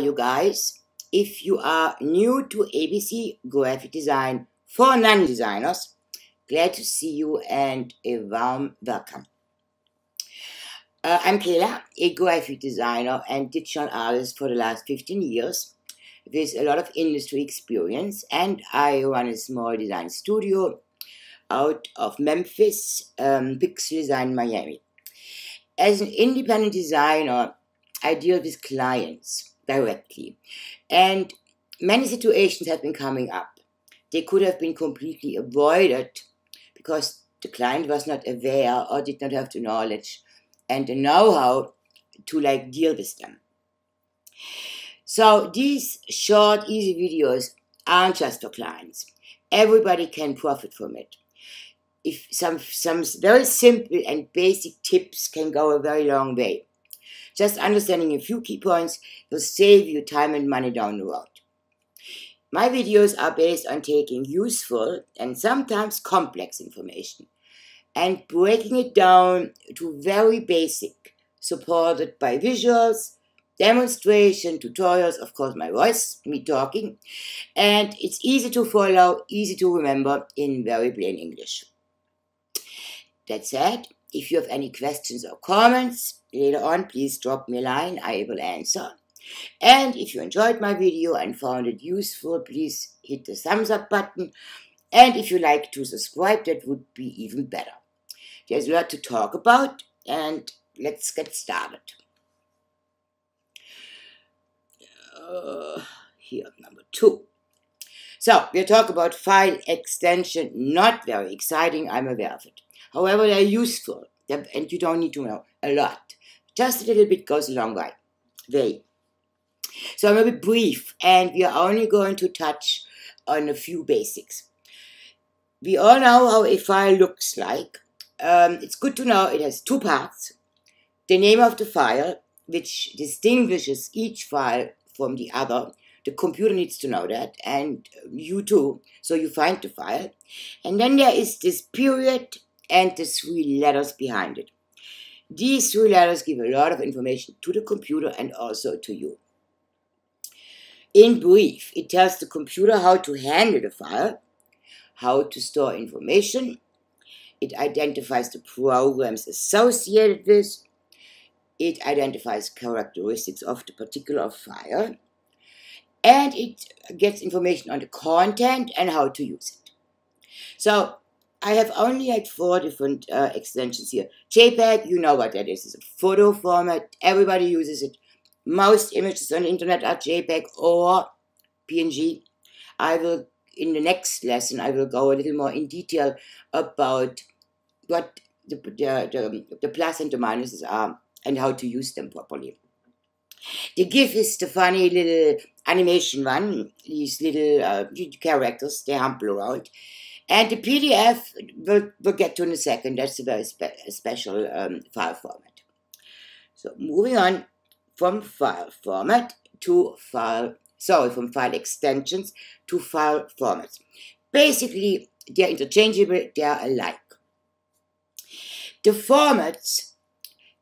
you guys? If you are new to ABC graphic design for non-designers, glad to see you and a warm welcome. I'm Kayla, a graphic designer and digital artist for the last 15 years with a lot of industry experience, and I run a small design studio out of Memphis, Pixel Design, Miami. As an independent designer, I deal with clients directly, and many situations have been coming up. They could have been completely avoided because the client was not aware or did not have the knowledge and the know-how to deal with them. So these short, easy videos aren't just for clients. Everybody can profit from it. If some very simple and basic tips can go a very long way. Just understanding a few key points will save you time and money down the road. My videos are based on taking useful and sometimes complex information and breaking it down to very basic, supported by visuals, demonstration, tutorials, of course my voice, me talking, and it's easy to follow, easy to remember in very plain English. That said, if you have any questions or comments later on, please drop me a line, I will answer. And if you enjoyed my video and found it useful, please hit the thumbs up button. And if you like to subscribe, that would be even better. There's a lot to talk about, and let's get started. Here, number 2. So, we'll talk about file extension. Not very exciting, I'm aware of it. However, they're useful, and you don't need to know a lot. Just a little bit goes a long way. So I'm a bit brief, and we are only going to touch on a few basics. We all know how a file looks like. It's good to know it has 2 parts. The name of the file, which distinguishes each file from the other. The computer needs to know that, and you too, so you find the file. And then there is this period and the 3 letters behind it. These 3 letters give a lot of information to the computer and also to you. In brief, it tells the computer how to handle the file, how to store information. It identifies the programs associated with. It identifies characteristics of the particular file. And it gets information on the content and how to use it. So I have only had 4 different extensions here. JPEG, you know what that is. It's a photo format. Everybody uses it. Most images on the internet are JPEG or PNG. In the next lesson, I will go a little more in detail about what the plus and the minuses are and how to use them properly. The GIF is the funny little animation one. These little characters, they humble around. And the PDF, we'll get to in a second. That's a very special file format. So moving on from file format to from file extensions to file formats. Basically, they're interchangeable, they're alike. The formats,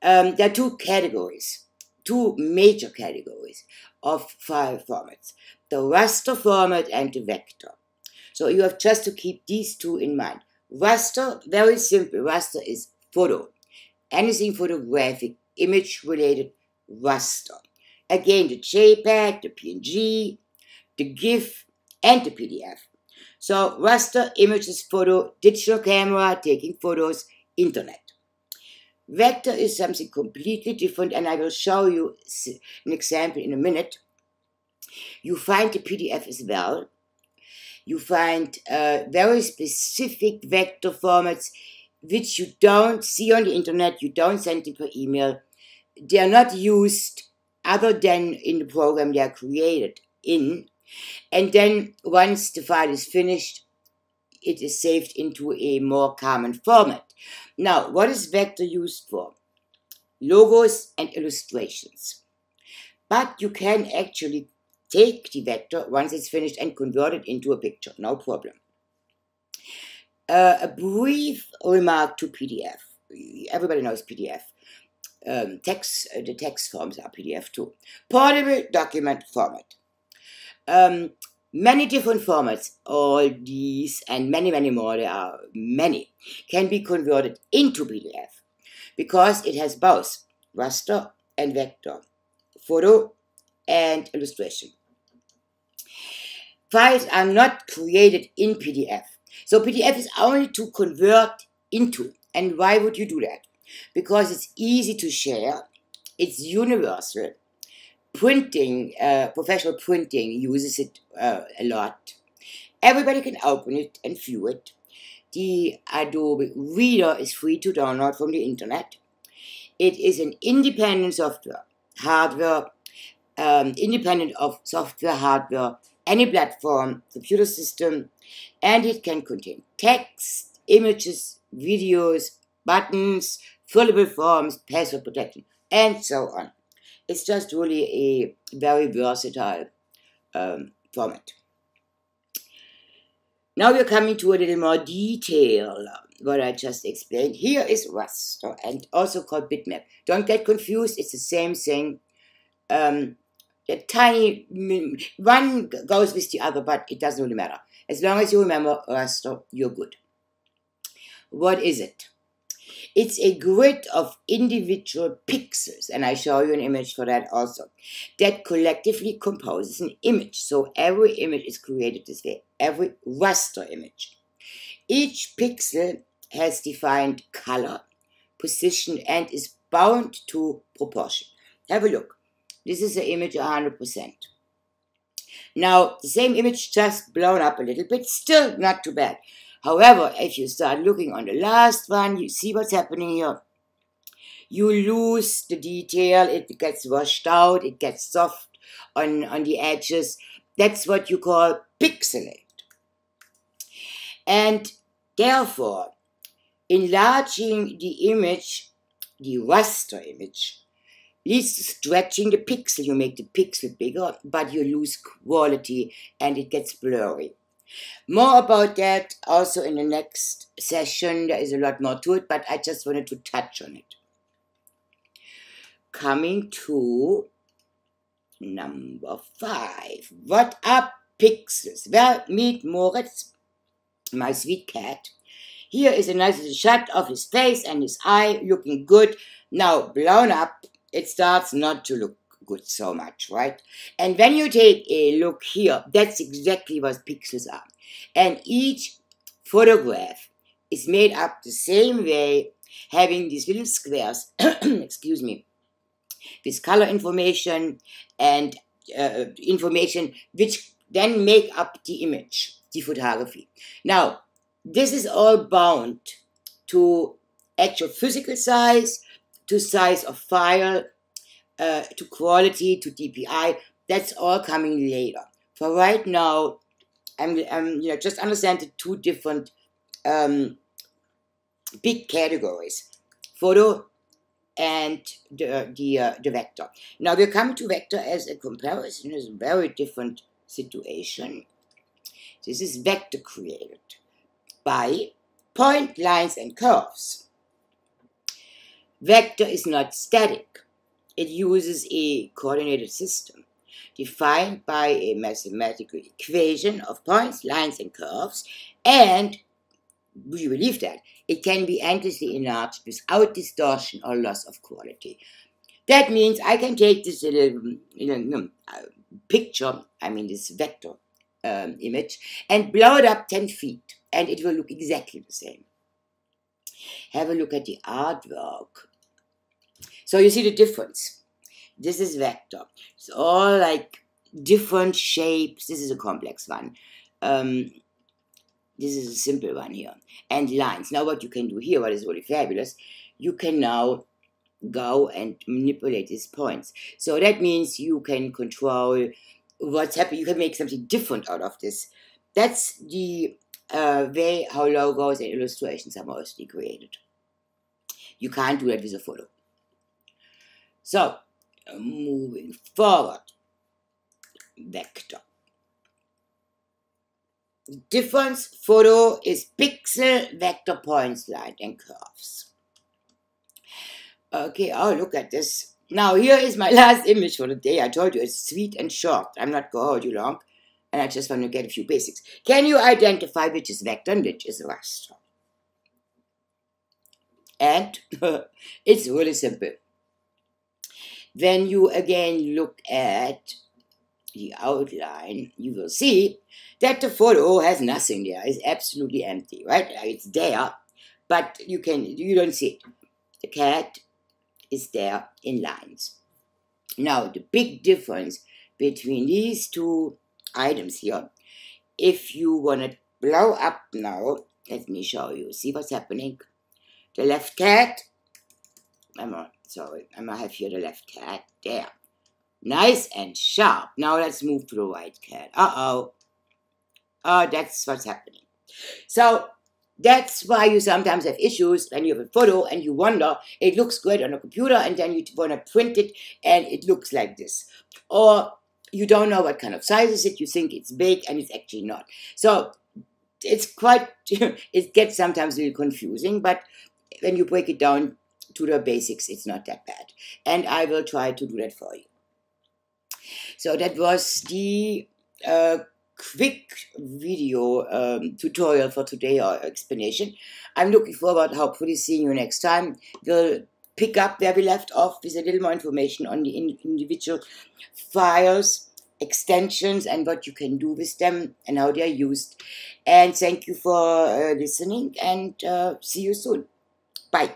there are 2 categories, 2 major categories of file formats. The raster format and the vector. So you have just to keep these 2 in mind. Raster, very simple. Raster is photo. Anything photographic, image-related, raster. Again, the JPEG, the PNG, the GIF, and the PDF. So raster, images, photo, digital camera, taking photos, internet. Vector is something completely different, and I will show you an example in a minute. You find the PDF as well. You find very specific vector formats which you don't see on the internet, you don't send them per email. They are not used other than in the program they are created in. And then once the file is finished, it is saved into a more common format. Now, what is vector used for? Logos and illustrations. But you can actually take the vector once it's finished and convert it into a picture, no problem. A brief remark to PDF. Everybody knows PDF. the text forms are PDF too. Portable document format. Many different formats, all these and many, many more, there are many, can be converted into PDF because it has both raster and vector, photo and illustration. Files are not created in PDF. So PDF is only to convert into. And why would you do that? Because it's easy to share, it's universal. Printing, professional printing uses it a lot. Everybody can open it and view it. The Adobe Reader is free to download from the internet. It is an independent software, hardware, independent of software, hardware, any platform, computer system, and it can contain text, images, videos, buttons, fillable forms, password protection, and so on. It's just really a very versatile format. Now we're coming to a little more detail, what I just explained. Here is raster, and also called bitmap. Don't get confused, it's the same thing. A tiny, one goes with the other, but it doesn't really matter. As long as you remember raster, you're good. What is it? It's a grid of individual pixels, and I show you an image for that also, that collectively composes an image. So every image is created this way, every raster image. Each pixel has defined color, position, and is bound to proportion. Have a look. This is the image 100%. Now, the same image just blown up a little bit, still not too bad. However, if you start looking on the last one, you see what's happening here. You lose the detail, it gets washed out, it gets soft on the edges. That's what you call pixelate. And therefore, enlarging the image, the raster image, leads to stretching the pixel. You make the pixel bigger, but you lose quality and it gets blurry. More about that also in the next session. There is a lot more to it, but I just wanted to touch on it. Coming to number 5. What are pixels? Well, meet Moritz, my sweet cat. Here is a nice shot of his face and his eye looking good. Now, blown up, it starts not to look good so much, right? And when you take a look here, that's exactly what pixels are. And each photograph is made up the same way, having these little squares, excuse me, with color information and information which then make up the image, the photography. Now, this is all bound to actual physical size, to size of file, to quality, to DPI. That's all coming later. For right now, I'm just understand the two different big categories: photo and the vector. Now we're coming to vector as a comparison. It's a very different situation. This is vector created by point, lines, and curves. Vector is not static. It uses a coordinated system defined by a mathematical equation of points, lines, and curves, and we believe that it can be endlessly enlarged without distortion or loss of quality. That means I can take this little picture, this vector image, and blow it up 10 feet, and it will look exactly the same. Have a look at the artwork. So you see the difference. This is vector. It's all like different shapes. This is a complex one. This is a simple one here. And lines. Now what you can do here, what is really fabulous, you can now go and manipulate these points. So that means you can control what's happening. You can make something different out of this. That's the way how logos and illustrations are mostly created. You can't do that with a photo. So, moving forward, vector. Difference photo is pixel, vector, points, line, and curves. Okay, oh, look at this. Now, here is my last image for the day. I told you it's sweet and short. I'm not going to hold you long. And I just want to get a few basics. Can you identify which is vector and which is raster? And it's really simple. When you again look at the outline, you will see that the photo has nothing there. It's absolutely empty, right? It's there, but you don't see it. The cat is there in lines. Now, the big difference between these two items here, if you want to blow up now, let me show you. See what's happening? The left cat, I have here the left cat, there. Nice and sharp. Now let's move to the right cat. Uh-oh. Oh, that's what's happening. So, that's why you sometimes have issues when you have a photo and you wonder, it looks great on a computer, and then you want to print it and it looks like this. Or you don't know what kind of size is it, you think it's big and it's actually not. So it's quite, it gets sometimes really confusing, but when you break it down to the basics, it's not that bad. And I will try to do that for you. So that was the quick video tutorial for today, or explanation. I'm looking forward hopefully seeing you next time. We'll pick up where we left off with a little more information on the individual files, extensions, and what you can do with them and how they're used. And thank you for listening, and see you soon. Bye.